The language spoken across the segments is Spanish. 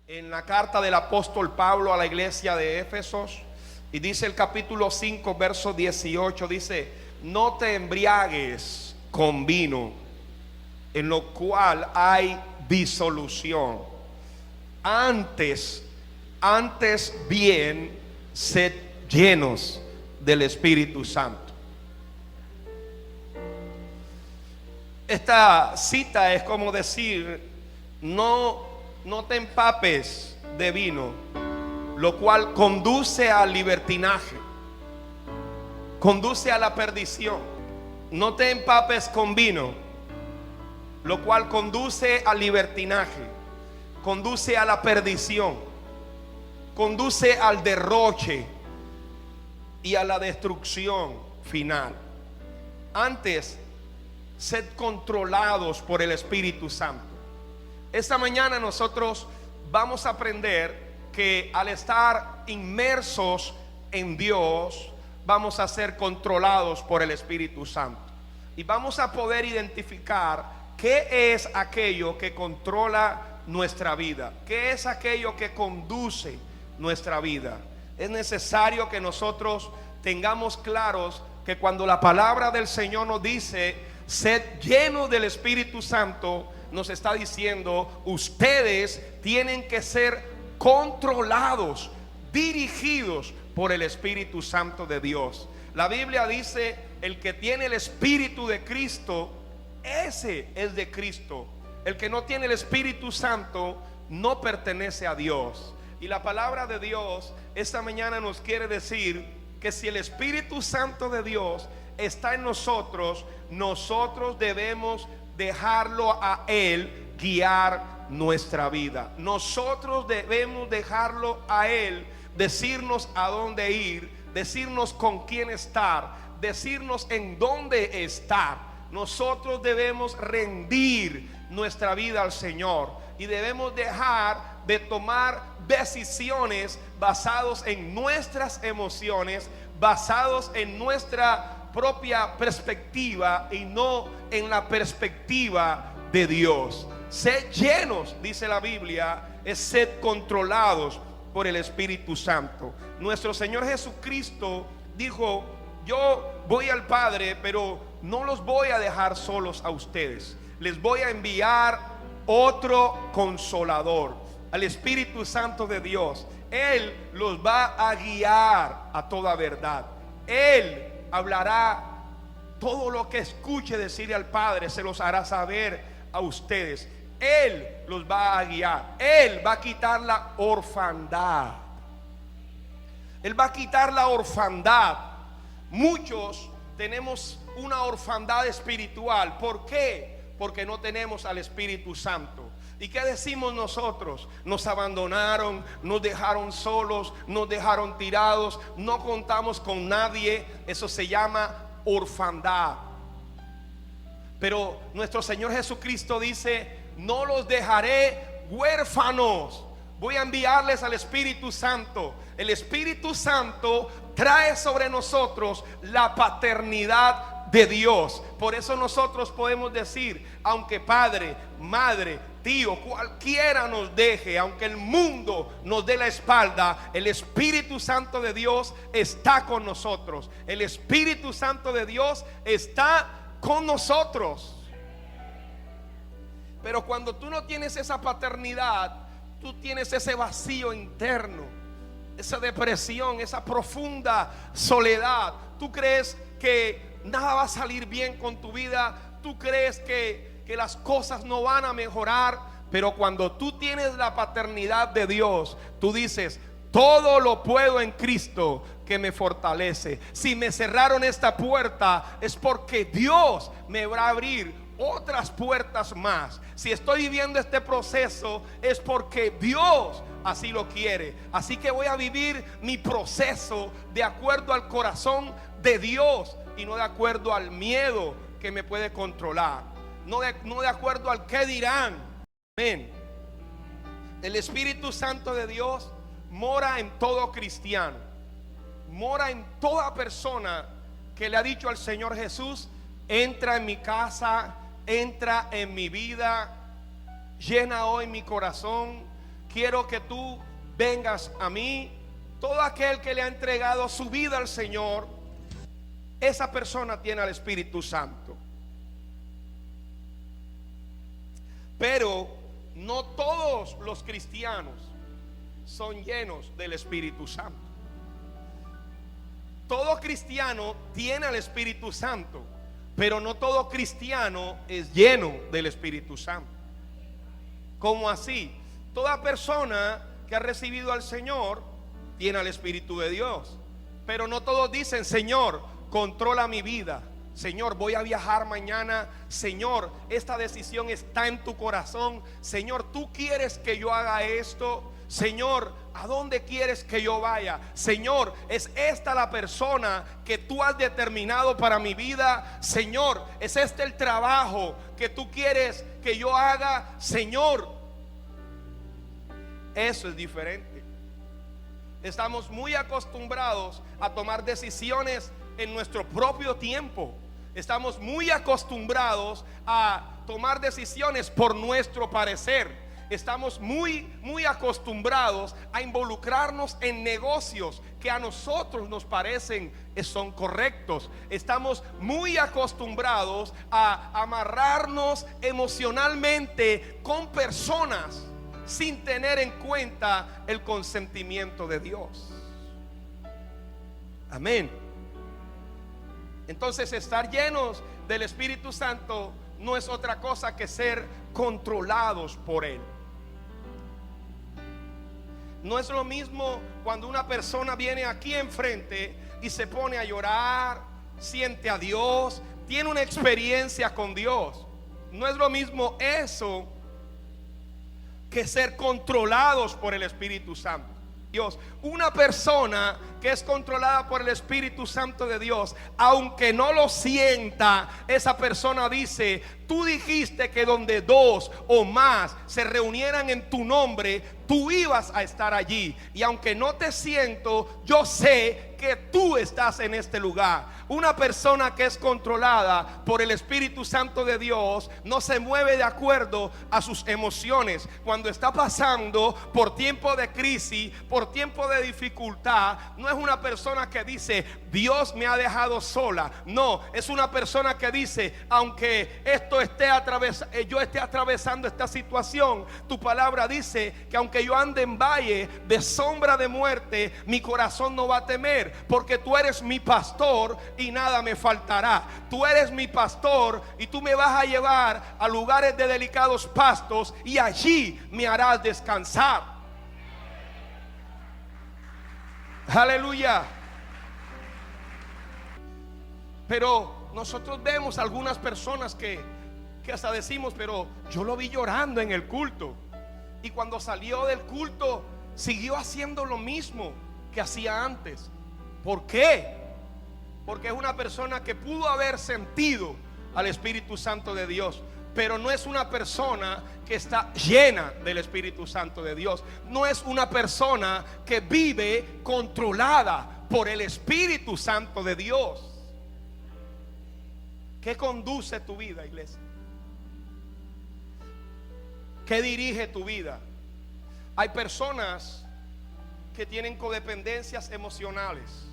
en la carta del apóstol Pablo a la iglesia de Éfesos, y dice el capítulo 5 verso 18, dice: no te embriagues con vino, en lo cual hay disolución, antes bien sed llenos del Espíritu Santo. Esta cita es como decir: no te empapes de vino, lo cual conduce al libertinaje, conduce a la perdición. No te empapes con vino, lo cual conduce al libertinaje, conduce a la perdición, conduce al derroche y a la destrucción final. Antes, sed controlados por el Espíritu Santo. Esta mañana nosotros vamos a aprender que al estar inmersos en Dios, vamos a ser controlados por el Espíritu Santo. Y vamos a poder identificar qué es aquello que controla nuestra vida, qué es aquello que conduce nuestra vida. Es necesario que nosotros tengamos claros que cuando la palabra del Señor nos dice: sed llenos del Espíritu Santo, nos está diciendo: ustedes tienen que ser controlados, dirigidos por el Espíritu Santo de Dios. La Biblia dice: el que tiene el Espíritu de Cristo, ese es de Cristo. El que no tiene el Espíritu Santo no pertenece a Dios. Y la palabra de Dios esta mañana nos quiere decir que si el Espíritu Santo de Dios está en nosotros, nosotros debemos dejarlo a Él guiar nuestra vida. Nosotros debemos dejarlo a Él decirnos a dónde ir, decirnos con quién estar, decirnos en dónde estar. Nosotros debemos rendir nuestra vida al Señor y debemos dejar de tomar decisiones basados en nuestras emociones, basados en nuestra propia perspectiva y no en la perspectiva de Dios. Sed llenos, dice la Biblia, es sed controlados por el Espíritu Santo. Nuestro Señor Jesucristo dijo: yo voy al Padre, pero no los voy a dejar solos a ustedes. Les voy a enviar otro consolador, al Espíritu Santo de Dios. Él los va a guiar a toda verdad. Él hablará todo lo que escuche decirle al Padre, se los hará saber a ustedes. Él los va a guiar. Él va a quitar la orfandad. Él va a quitar la orfandad. Muchos tenemos una orfandad espiritual. ¿Por qué? Porque no tenemos al Espíritu Santo. ¿Y qué decimos nosotros? Nos abandonaron, nos dejaron solos, nos dejaron tirados, no contamos con nadie. Eso se llama orfandad. Pero nuestro Señor Jesucristo dice: no los dejaré huérfanos, voy a enviarles al Espíritu Santo. El Espíritu Santo trae sobre nosotros la paternidad de Dios. Por eso nosotros podemos decir: aunque padre, madre, tío, cualquiera nos deje, aunque el mundo nos dé la espalda, el Espíritu Santo de Dios está con nosotros. El Espíritu Santo de Dios está con nosotros. Pero cuando tú no tienes esa paternidad, tú tienes ese vacío interno, esa depresión, esa profunda soledad. Tú crees que nada va a salir bien con tu vida. Tú crees que las cosas no van a mejorar. Pero cuando tú tienes la paternidad de Dios, tú dices: todo lo puedo en Cristo que me fortalece. Si me cerraron esta puerta, es porque Dios me va a abrir otras puertas más. Si estoy viviendo este proceso, es porque Dios así lo quiere. Así que voy a vivir mi proceso de acuerdo al corazón de Dios y no de acuerdo al miedo que me puede controlar, no de acuerdo al qué dirán. Amén. El Espíritu Santo de Dios mora en todo cristiano, mora en toda persona que le ha dicho al Señor Jesús: entra en mi casa, entra en mi vida, llena hoy mi corazón. quiero que tú vengas a mí. Todo aquel que le ha entregado su vida al Señor, esa persona tiene al Espíritu Santo. Pero no todos los cristianos son llenos del Espíritu Santo. Todo cristiano tiene al Espíritu Santo, pero no todo cristiano es lleno del Espíritu Santo. ¿Cómo así? Toda persona que ha recibido al Señor tiene al Espíritu de Dios, pero no todos dicen: Señor, controla mi vida. Señor, voy a viajar mañana. Señor, esta decisión está en tu corazón. Señor, tú quieres que yo haga esto. Señor, ¿a dónde quieres que yo vaya? Señor, ¿es esta la persona que tú has determinado para mi vida? Señor, ¿es este el trabajo que tú quieres que yo haga? Señor, eso es diferente. Estamos muy acostumbrados a tomar decisiones en nuestro propio tiempo. Estamos muy acostumbrados a tomar decisiones por nuestro parecer. Estamos muy acostumbrados a involucrarnos en negocios que a nosotros nos parecen son correctos. Estamos muy acostumbrados a amarrarnos emocionalmente con personas sin tener en cuenta el consentimiento de Dios. Amén. Entonces, estar llenos del Espíritu Santo no es otra cosa que ser controlados por Él. No es lo mismo cuando una persona viene aquí enfrente y se pone a llorar, siente a Dios, tiene una experiencia con Dios. No es lo mismo eso que ser controlados por el Espíritu Santo. Dios, una persona que es controlada por el Espíritu Santo de Dios, aunque no lo sienta, esa persona dice: tú dijiste que donde dos o más se reunieran en tu nombre, tú ibas a estar allí. Y aunque no te siento, yo sé que tú estás en este lugar. Una persona que es controlada por el Espíritu Santo de Dios no se mueve de acuerdo a sus emociones. Cuando está pasando por tiempo de crisis, por tiempo de dificultad, no es una persona que dice: Dios me ha dejado sola. No, es una persona que dice: aunque yo esté atravesando esta situación, tu palabra dice que aunque yo ande en valle de sombra de muerte, mi corazón no va a temer, porque tú eres mi pastor y nada me faltará. Tú eres mi pastor y tú me vas a llevar a lugares de delicados pastos y allí me harás descansar. Aleluya. Pero nosotros vemos algunas personas que hasta decimos: pero yo lo vi llorando en el culto, y cuando salió del culto siguió haciendo lo mismo que hacía antes. ¿Por qué? Porque es una persona que pudo haber sentido al Espíritu Santo de Dios, pero no es una persona que está llena del Espíritu Santo de Dios. No es una persona que vive controlada por el Espíritu Santo de Dios. ¿Qué conduce tu vida, iglesia? ¿Qué dirige tu vida? Hay personas que tienen codependencias emocionales,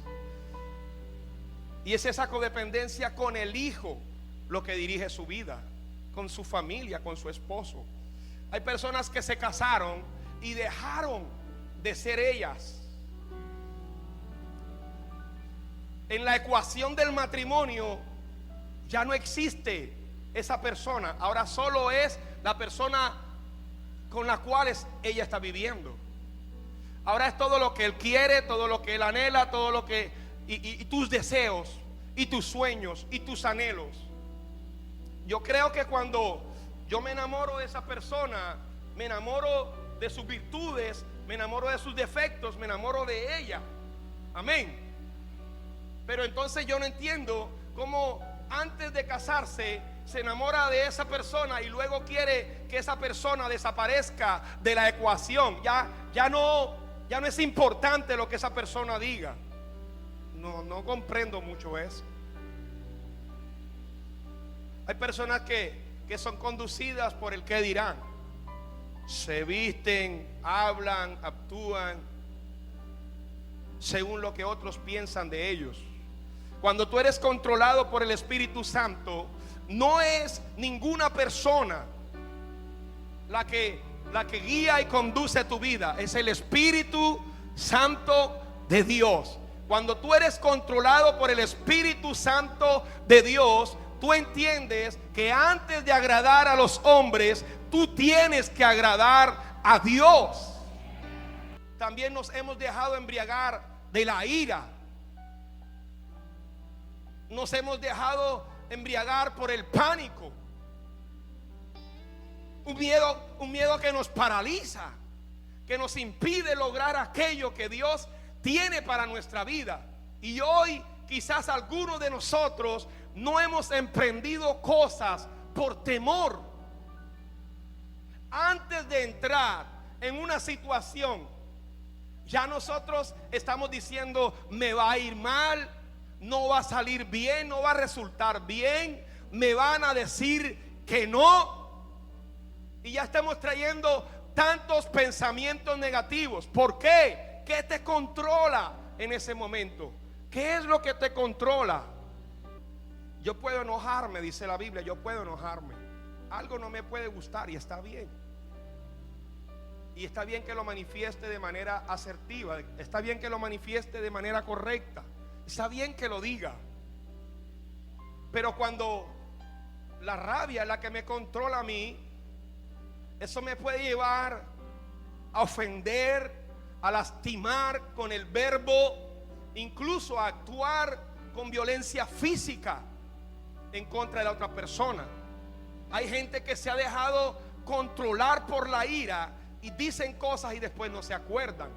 y es esa codependencia con el hijo lo que dirige su vida, con su familia, con su esposo. Hay personas que se casaron y dejaron de ser ellas. En la ecuación del matrimonio ya no existe esa persona. Ahora solo es la persona con la cual ella está viviendo. Ahora es todo lo que él quiere, todo lo que él anhela, todo lo que y tus deseos y tus sueños y tus anhelos. Yo creo que cuando yo me enamoro de esa persona, me enamoro de sus virtudes, me enamoro de sus defectos, me enamoro de ella. Amén. Pero entonces yo no entiendo cómo antes de casarse se enamora de esa persona y luego quiere que esa persona desaparezca de la ecuación. Ya no es importante lo que esa persona diga. No comprendo mucho eso. Hay personas que son conducidas por el qué dirán. se visten, hablan, actúan según lo que otros piensan de ellos. Cuando tú eres controlado por el Espíritu Santo, no es ninguna persona la que guía y conduce tu vida, es el Espíritu Santo de Dios. Cuando tú eres controlado por el Espíritu Santo de Dios, tú entiendes que antes de agradar a los hombres, tú tienes que agradar a Dios. También nos hemos dejado embriagar de la ira. Nos hemos dejado embriagar por el pánico. Un miedo que nos paraliza, que nos impide lograr aquello que Dios tiene para nuestra vida. Y hoy quizás algunos de nosotros no hemos emprendido cosas por temor. Antes de entrar en una situación, ya nosotros estamos diciendo: me va a ir mal, no va a salir bien, no va a resultar bien, me van a decir que no. Y ya estamos trayendo tantos pensamientos negativos. ¿Por qué? ¿Qué te controla en ese momento? ¿Qué es lo que te controla? Yo puedo enojarme, dice la Biblia, yo puedo enojarme. Algo no me puede gustar y está bien. Y está bien que lo manifieste de manera asertiva. Está bien que lo manifieste de manera correcta. Está bien que lo diga. Pero cuando la rabia es la que me controla a mí, eso me puede llevar a ofender, a lastimar con el verbo, incluso a actuar con violencia física en contra de la otra persona. Hay gente que se ha dejado controlar por la ira y dicen cosas y después no se acuerdan.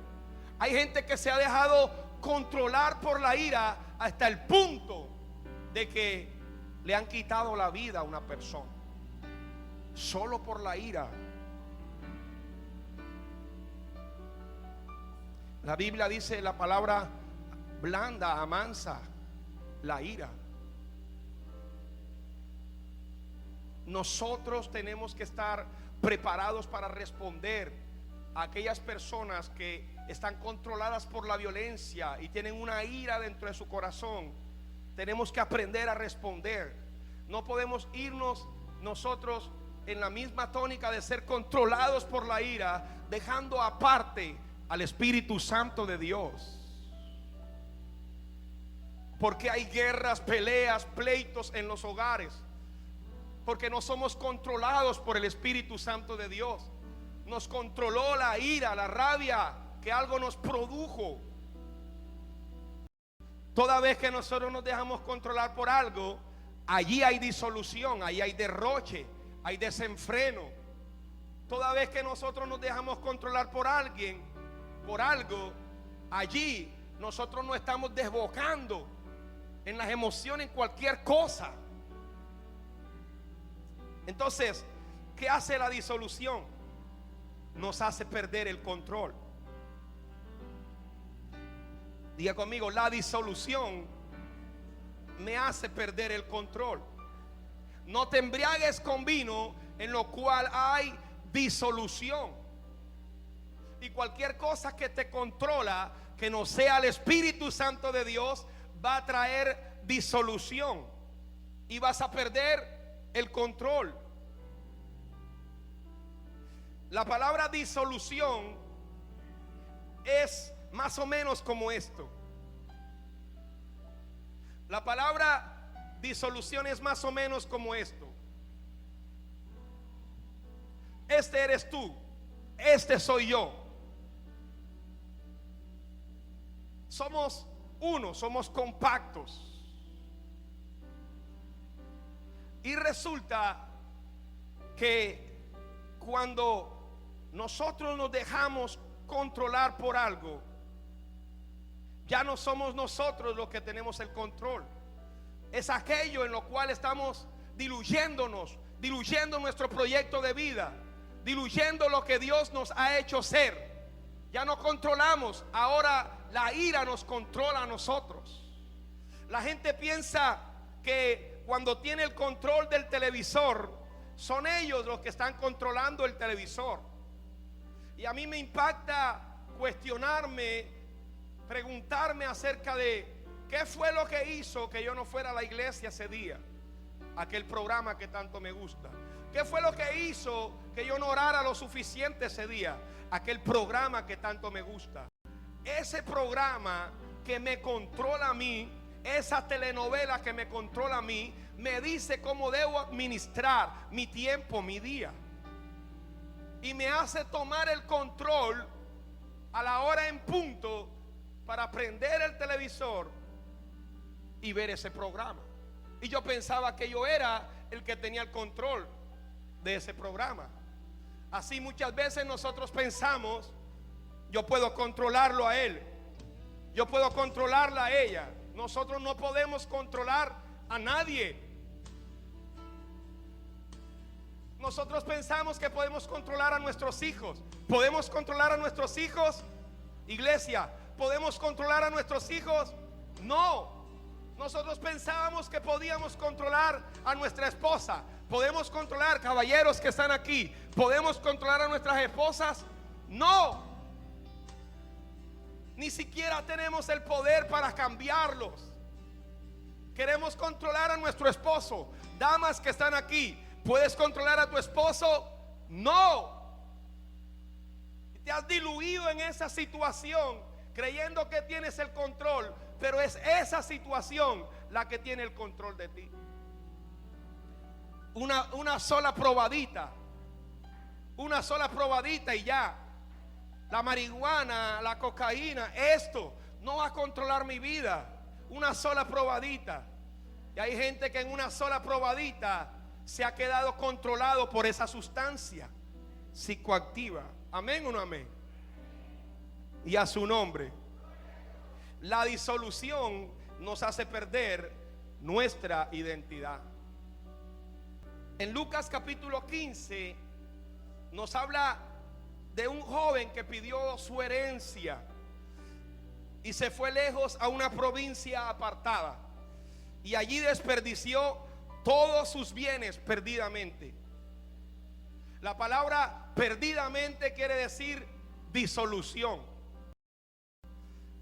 Hay gente que se ha dejado controlar por la ira hasta el punto de que le han quitado la vida a una persona solo por la ira. La Biblia dice la palabra blanda, amansa la ira. Nosotros tenemos que estar preparados para responder a aquellas personas que están controladas por la violencia y tienen una ira dentro de su corazón. Tenemos que aprender a responder. No podemos irnos nosotros en la misma tónica de ser controlados por la ira, dejando aparte al Espíritu Santo de Dios. Porque hay guerras, peleas, pleitos en los hogares, porque no somos controlados por el Espíritu Santo de Dios. Nos controló la ira, la rabia que algo nos produjo. Toda vez que nosotros nos dejamos controlar por algo, allí hay disolución, allí hay derroche, hay desenfreno. Toda vez que nosotros nos dejamos controlar por alguien, por algo, allí nosotros no estamos desbocando en las emociones, en cualquier cosa. Entonces, ¿qué hace la disolución? Nos hace perder el control. Diga conmigo: la disolución me hace perder el control. No te embriagues con vino en lo cual hay disolución. Y cualquier cosa que te controla, que no sea el Espíritu Santo de Dios, va a traer disolución y vas a perder el control. La palabra disolución es más o menos como esto. La palabra disolución es más o menos como esto. Este eres tú, este soy yo. Somos uno, somos compactos. Y resulta que cuando nosotros nos dejamos controlar por algo, ya no somos nosotros los que tenemos el control. Es aquello en lo cual estamos diluyéndonos, diluyendo nuestro proyecto de vida, diluyendo lo que Dios nos ha hecho ser. Ya no controlamos, ahora la ira nos controla a nosotros. La gente piensa que cuando tiene el control del televisor, son ellos los que están controlando el televisor. Y a mí me impacta cuestionarme, preguntarme acerca de qué fue lo que hizo que yo no fuera a la iglesia ese día, aquel programa que tanto me gusta. ¿Qué fue lo que hizo que yo no orara lo suficiente ese día? Aquel programa que tanto me gusta. Ese programa que me controla a mí, esa telenovela que me controla a mí, me dice cómo debo administrar mi tiempo, mi día. Y me hace tomar el control a la hora en punto para prender el televisor y ver ese programa. Y yo pensaba que yo era el que tenía el control de ese programa. Así muchas veces nosotros pensamos: yo puedo controlarlo a él, yo puedo controlarla a ella. Nosotros no podemos controlar a nadie. Nosotros pensamos que podemos controlar a nuestros hijos. ¿Podemos controlar a nuestros hijos? Iglesia, ¿podemos controlar a nuestros hijos? No. Nosotros pensábamos que podíamos controlar a nuestra esposa. ¿Podemos controlar, caballeros que están aquí? ¿Podemos controlar a nuestras esposas? No. Ni siquiera tenemos el poder para cambiarlos. Queremos controlar a nuestro esposo. Damas que están aquí, ¿puedes controlar a tu esposo? No. Te has diluido en esa situación creyendo que tienes el control, pero es esa situación la que tiene el control de ti. Una sola probadita. Una sola probadita y ya. La marihuana, la cocaína, esto no va a controlar mi vida. Una sola probadita. Y hay gente que en una sola probadita se ha quedado controlado por esa sustancia psicoactiva. Amén o no amén. Y a su nombre. La disolución nos hace perder nuestra identidad. En Lucas capítulo 15 nos habla de un joven que pidió su herencia y se fue lejos a una provincia apartada, y allí desperdició todos sus bienes perdidamente. La palabra perdidamente quiere decir disolución.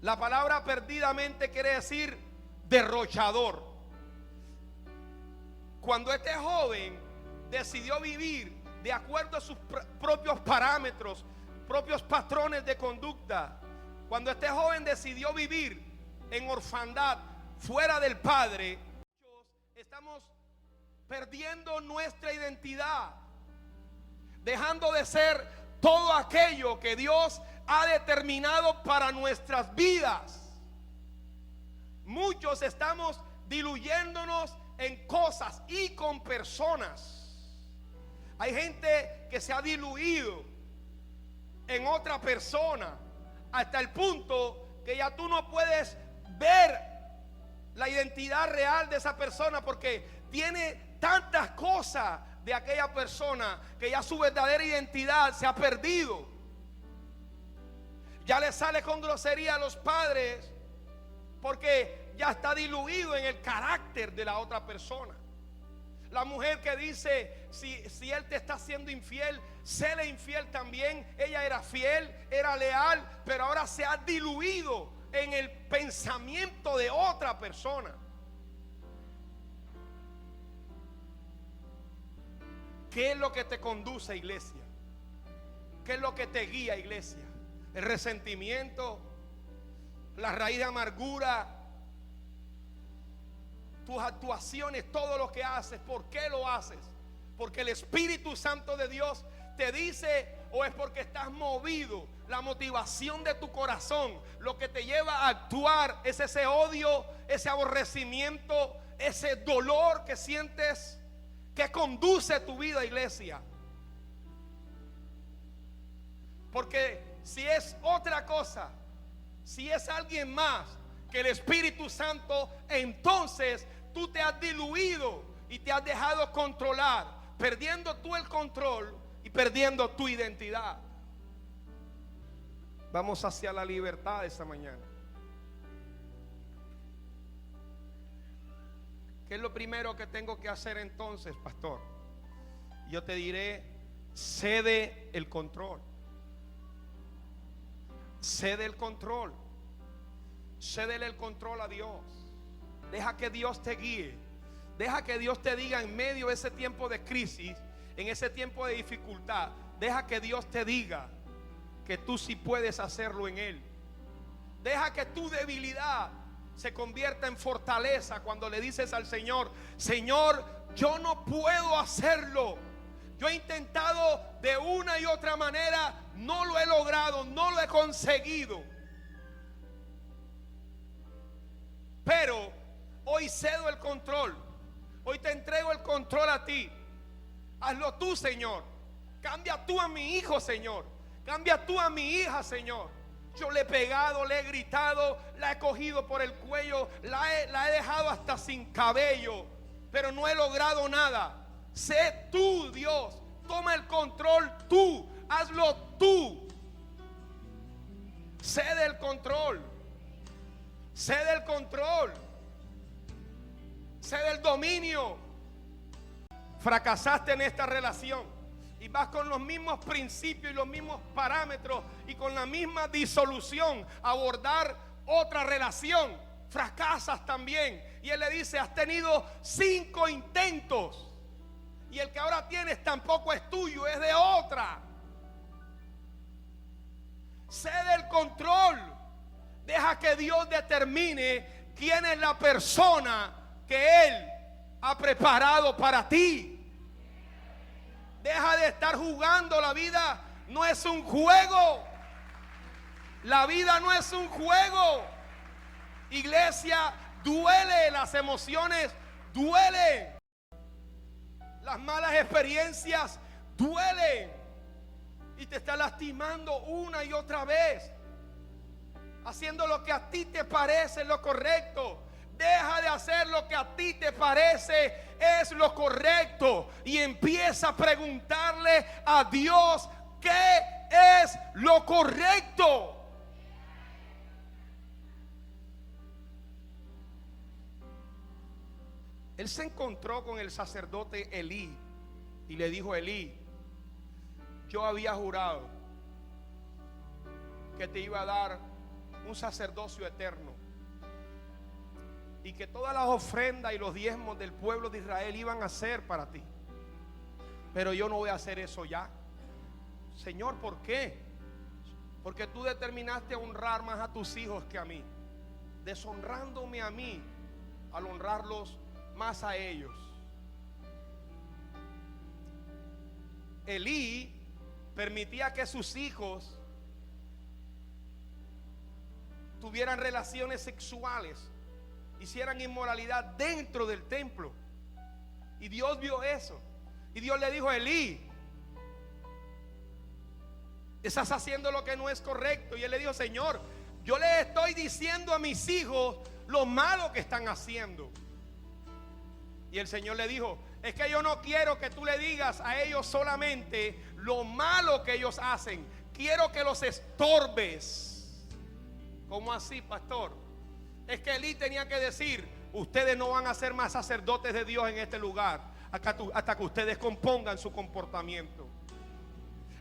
La palabra perdidamente quiere decir derrochador. Cuando este joven decidió vivir de acuerdo a sus propios parámetros, propios patrones de conducta, cuando este joven decidió vivir en orfandad, fuera del padre, estamos perdiendo nuestra identidad, dejando de ser todo aquello que Dios ha determinado para nuestras vidas. Muchos estamos diluyéndonos en cosas y con personas. Hay gente que se ha diluido en otra persona hasta el punto que ya tú no puedes ver la identidad real de esa persona, porque tiene tantas cosas de aquella persona que ya su verdadera identidad se ha perdido. Ya le sale con grosería a los padres porque ya está diluido en el carácter de la otra persona. La mujer que dice: si él te está haciendo infiel, séle infiel también. Ella era fiel, era leal, pero ahora se ha diluido en el pensamiento de otra persona. ¿Qué es lo que te conduce, iglesia? ¿Qué es lo que te guía, iglesia? El resentimiento, la raíz de amargura, tus actuaciones, todo lo que haces. ¿Por qué lo haces? Porque el Espíritu Santo de Dios te dice, o es porque estás movido. La motivación de tu corazón, lo que te lleva a actuar, es ese odio, ese aborrecimiento, ese dolor que sientes, que conduce tu vida, iglesia. Porque si es otra cosa, si es alguien más que el Espíritu Santo, entonces tú te has diluido y te has dejado controlar, perdiendo tú el control y perdiendo tu identidad. Vamos hacia la libertad esta mañana. ¿Qué es lo primero que tengo que hacer entonces, pastor? Yo te diré: cede el control. Cede el control. Cédele el control a Dios. Deja que Dios te guíe. Deja que Dios te diga en medio de ese tiempo de crisis, en ese tiempo de dificultad. Deja que Dios te diga que tú sí puedes hacerlo en Él. Deja que tu debilidad se convierta en fortaleza cuando le dices al Señor: Señor, yo no puedo hacerlo. Yo he intentado de una y otra manera, no lo he logrado, no lo he conseguido. Pero hoy cedo el control. Hoy te entrego el control a ti. Hazlo tú, Señor. Cambia tú a mi hijo, Señor. Cambia tú a mi hija, Señor. Yo le he pegado, le he gritado, la he cogido por el cuello, la he dejado hasta sin cabello, pero no he logrado nada. Sé tú, Dios. Toma el control tú. Hazlo tú. Cede el control. Cede el control. Cede el dominio. Fracasaste en esta relación y vas con los mismos principios y los mismos parámetros y con la misma disolución a abordar otra relación. Fracasas también. Y él le dice: has tenido 5 intentos y el que ahora tienes tampoco es tuyo, es de otra. Cede el control. Deja que Dios determine quién es la persona que Él ha preparado para ti. Deja de estar jugando. La vida no es un juego. La vida no es un juego. Iglesia, duele. Las emociones duelen. Las malas experiencias duelen. Y te está lastimando una y otra vez, haciendo lo que a ti te parece lo correcto. Deja de hacer lo que a ti te parece es lo correcto y empieza a preguntarle a Dios qué es lo correcto. Él se encontró con el sacerdote Elí y le dijo: Elí, yo había jurado que te iba a dar un sacerdocio eterno y que todas las ofrendas y los diezmos del pueblo de Israel iban a ser para ti, pero yo no voy a hacer eso ya. Señor, ¿por qué? Porque tú determinaste honrar más a tus hijos que a mí, deshonrándome a mí al honrarlos más a ellos. Elí permitía que sus hijos tuvieran relaciones sexuales, hicieran inmoralidad dentro del templo. Y Dios vio eso. Y Dios le dijo: Elí, estás haciendo lo que no es correcto. Y él le dijo: Señor, yo le estoy diciendo a mis hijos lo malo que están haciendo. Y el Señor le dijo: es que yo no quiero que tú le digas a ellos solamente lo malo que ellos hacen, quiero que los estorbes. ¿Cómo así, pastor? Es que Elí tenía que decir: ustedes no van a ser más sacerdotes de Dios en este lugar hasta que ustedes compongan su comportamiento.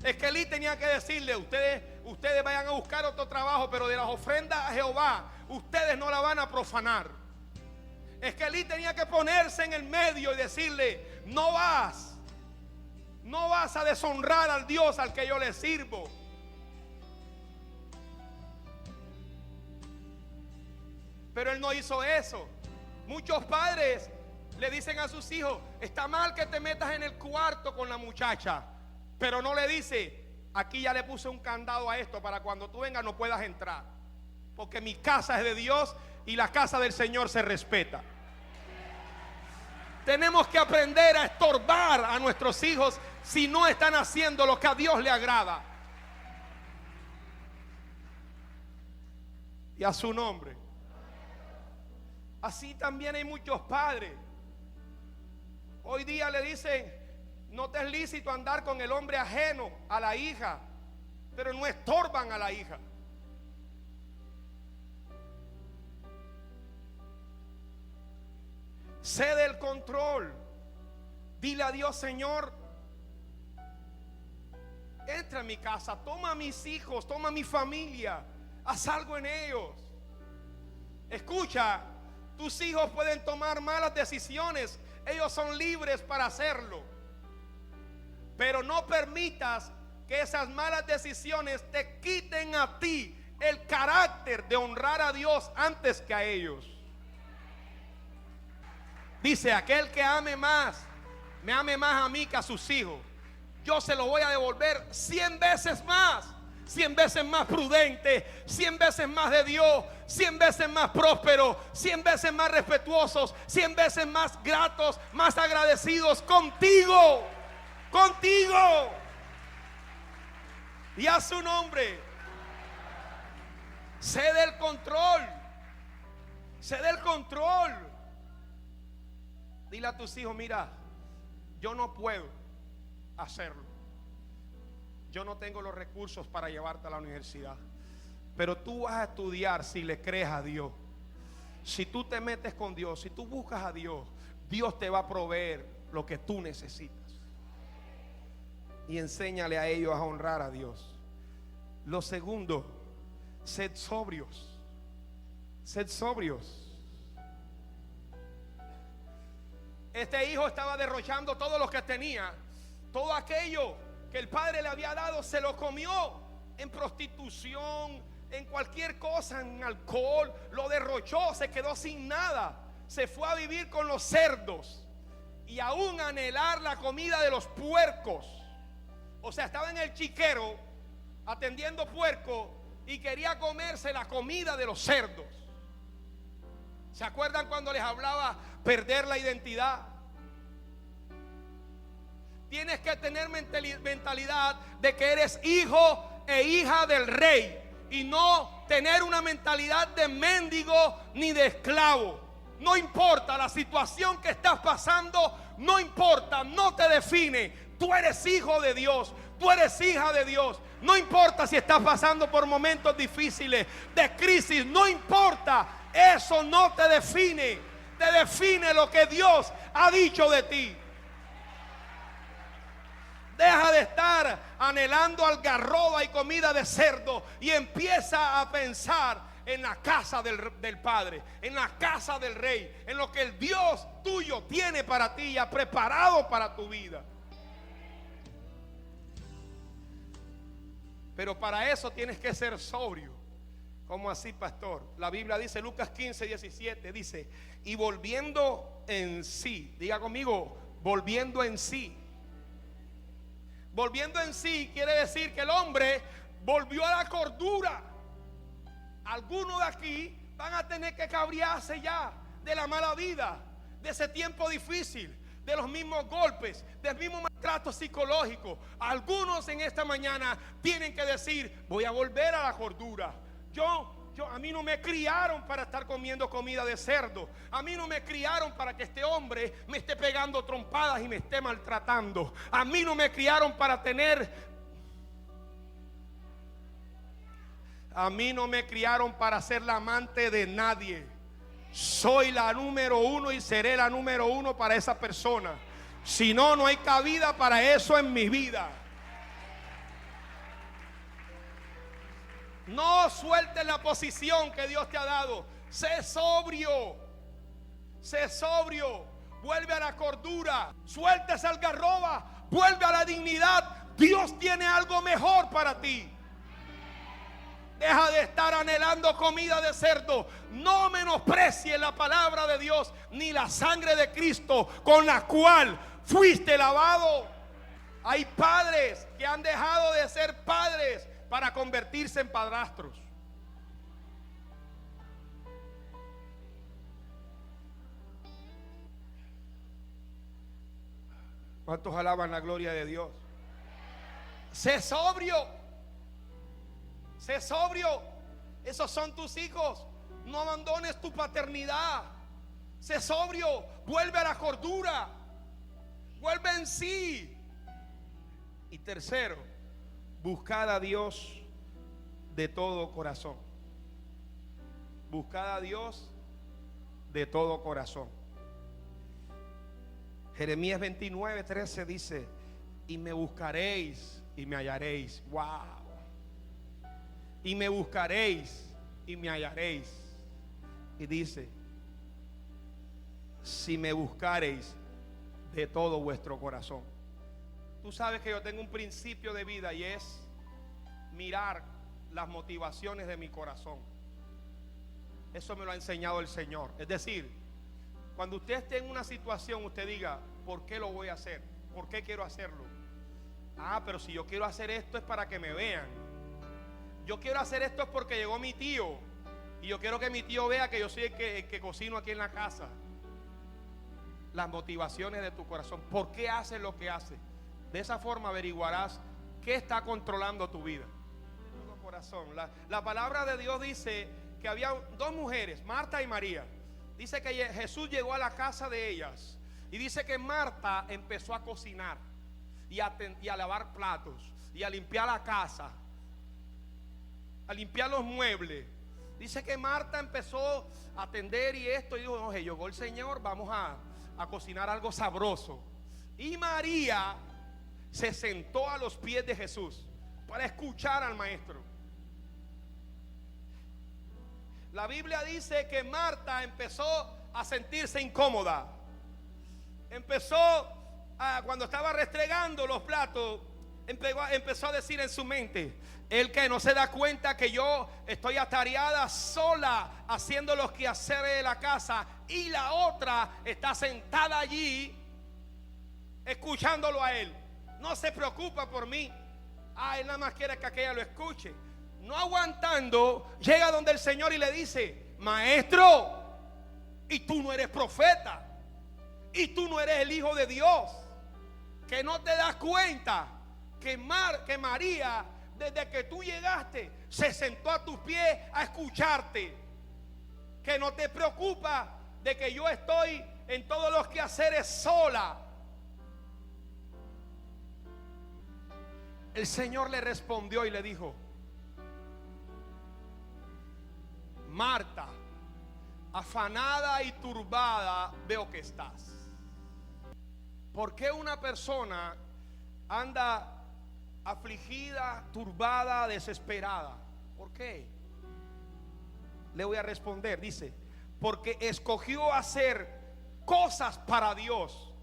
Es que Elí tenía que decirle: ustedes vayan a buscar otro trabajo, pero de las ofrendas a Jehová ustedes no la van a profanar. Es que Elí tenía que ponerse en el medio y decirle: no vas a deshonrar al Dios al que yo le sirvo. Pero él no hizo eso. Muchos padres le dicen a sus hijos: está mal que te metas en el cuarto con la muchacha, pero no le dice: aquí ya le puse un candado a esto para cuando tú vengas no puedas entrar, porque mi casa es de Dios y la casa del Señor se respeta. Tenemos que aprender a estorbar a nuestros hijos si no están haciendo lo que a Dios le agrada. Y a su nombre. Así también hay muchos padres. Hoy día le dicen: no te es lícito andar con el hombre ajeno a la hija, pero no estorban a la hija. Cede el control. Dile a Dios: Señor, entra en mi casa, toma a mis hijos, toma a mi familia, haz algo en ellos. Escucha, tus hijos pueden tomar malas decisiones, ellos son libres para hacerlo, pero no permitas que esas malas decisiones te quiten a ti el carácter de honrar a Dios antes que a ellos. Dice, aquel que ame más, me ame más a mí que a sus hijos, yo se lo voy a devolver 100 veces más. 100 veces más prudente, 100 veces más de Dios, 100 veces más próspero, 100 veces más respetuosos, 100 veces más gratos, más agradecidos contigo, contigo. Y a su nombre. Cede el control. Cede el control. Dile a tus hijos, mira, yo no puedo hacerlo. Yo no tengo los recursos para llevarte a la universidad, pero tú vas a estudiar si le crees a Dios. Si tú te metes con Dios, si tú buscas a Dios, Dios te va a proveer lo que tú necesitas. Y enséñale a ellos a honrar a Dios. Lo segundo, sed sobrios. Sed sobrios. Este hijo estaba derrochando todo lo que tenía. Todo aquello que el padre le había dado se lo comió en prostitución, en cualquier cosa, en alcohol. Lo derrochó, se quedó sin nada. Se fue a vivir con los cerdos y aún anhelar la comida de los puercos. O sea, estaba en el chiquero atendiendo puerco y quería comerse la comida de los cerdos. ¿Se acuerdan cuando les hablaba perder la identidad? Tienes que tener mentalidad de que eres hijo e hija del rey, y no tener una mentalidad de mendigo ni de esclavo. No importa la situación que estás pasando, no importa, no te define. Tú eres hijo de Dios, tú eres hija de Dios. No importa si estás pasando por momentos difíciles, de crisis, no importa. Eso no te define. Te define lo que Dios ha dicho de ti. Deja de estar anhelando algarroba y comida de cerdo y empieza a pensar en la casa del Padre, en la casa del Rey, en lo que el Dios tuyo tiene para ti y ha preparado para tu vida. Pero para eso tienes que ser sobrio. ¿Cómo así, pastor? La Biblia dice, Lucas 15:17, dice, y volviendo en sí, diga conmigo, volviendo en sí. Volviendo en sí quiere decir que el hombre volvió a la cordura. Algunos de aquí van a tener que cabrearse ya de la mala vida, de ese tiempo difícil, de los mismos golpes, del mismo maltrato psicológico. Algunos en esta mañana tienen que decir, voy a volver a la cordura. A mí no me criaron para estar comiendo comida de cerdo. A mí no me criaron para que este hombre me esté pegando trompadas y me esté maltratando. A mí no me criaron para tener. A mí no me criaron para ser la amante de nadie. Soy la número uno y seré la número uno para esa persona. Si no, no hay cabida para eso en mi vida. No sueltes la posición que Dios te ha dado. Sé sobrio. Sé sobrio. Vuelve a la cordura. Suelta esa algarroba. Vuelve a la dignidad. Dios tiene algo mejor para ti. Deja de estar anhelando comida de cerdo. No menosprecies la palabra de Dios ni la sangre de Cristo con la cual fuiste lavado. Hay padres que han dejado de ser padres para convertirse en padrastros. ¿Cuántos alaban la gloria de Dios? Sé sobrio. Sé sobrio. Esos son tus hijos. No abandones tu paternidad. Sé sobrio. Vuelve a la cordura. Vuelve en sí. Y tercero, buscad a Dios de todo corazón. Buscad a Dios de todo corazón. Jeremías 29:13 dice, y me buscaréis y me hallaréis. Wow. Y me buscaréis y me hallaréis. Y dice, si me buscareis de todo vuestro corazón. Tú sabes que yo tengo un principio de vida y es mirar las motivaciones de mi corazón. Eso me lo ha enseñado el Señor. Es decir, cuando usted esté en una situación, usted diga, ¿por qué lo voy a hacer? ¿Por qué quiero hacerlo? Ah, pero si yo quiero hacer esto es para que me vean. Yo quiero hacer esto es porque llegó mi tío y yo quiero que mi tío vea que yo soy el que cocino aquí en la casa. Las motivaciones de tu corazón. ¿Por qué haces lo que haces? De esa forma averiguarás qué está controlando tu vida. Corazón. La palabra de Dios dice que había dos mujeres, Marta y María. Dice que Jesús llegó a la casa de ellas y dice que Marta empezó a cocinar y a lavar platos y a limpiar la casa, a limpiar los muebles. Dice que Marta empezó a atender y esto, y dijo, oye, llegó el Señor, vamos a cocinar algo sabroso. Y María se sentó a los pies de Jesús para escuchar al maestro. La Biblia dice que Marta empezó a sentirse incómoda. Cuando estaba restregando los platos, empezó a decir en su mente, el que no se da cuenta que yo estoy atareada sola haciendo los quehaceres de la casa y la otra está sentada allí escuchándolo a él. No se preocupa por mí. Él nada más quiere que aquella lo escuche. No aguantando, llega donde el Señor y le dice, maestro, y tú no eres profeta, y tú no eres el Hijo de Dios, que no te das cuenta que María, desde que tú llegaste, se sentó a tus pies a escucharte, que no te preocupa de que yo estoy en todos los quehaceres sola. El Señor le respondió y le dijo, Marta, afanada y turbada veo que estás. ¿Por qué una persona anda afligida, turbada, desesperada? ¿Por qué? Le voy a responder, dice, porque escogió hacer cosas para Dios,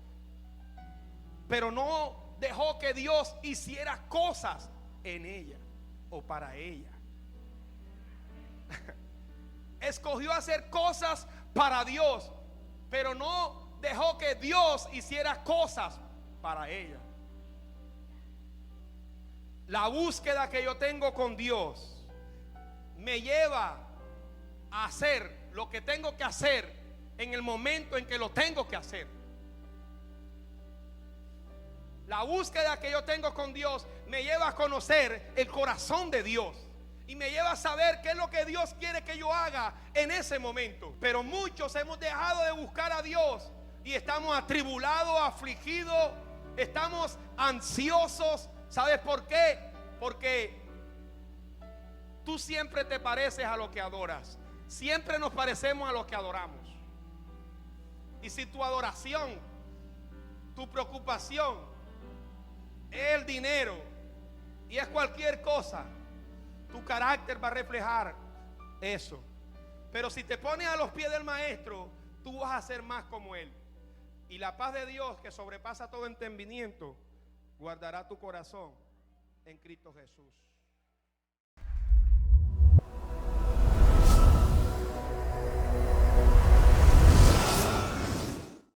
pero no dejó que Dios hiciera cosas en ella o para ella. Escogió hacer cosas para Dios, pero no dejó que Dios hiciera cosas para ella. La búsqueda que yo tengo con Dios me lleva a hacer lo que tengo que hacer en el momento en que lo tengo que hacer. La búsqueda que yo tengo con Dios me lleva a conocer el corazón de Dios y me lleva a saber qué es lo que Dios quiere que yo haga en ese momento. Pero muchos hemos dejado de buscar a Dios y estamos atribulados, afligidos, estamos ansiosos. ¿Sabes por qué? Porque tú siempre te pareces a lo que adoras. Siempre nos parecemos a lo que adoramos. Y si tu adoración, tu preocupación es el dinero y es cualquier cosa, tu carácter va a reflejar eso. Pero si te pones a los pies del maestro, tú vas a ser más como él. Y la paz de Dios, que sobrepasa todo entendimiento, guardará tu corazón en Cristo Jesús.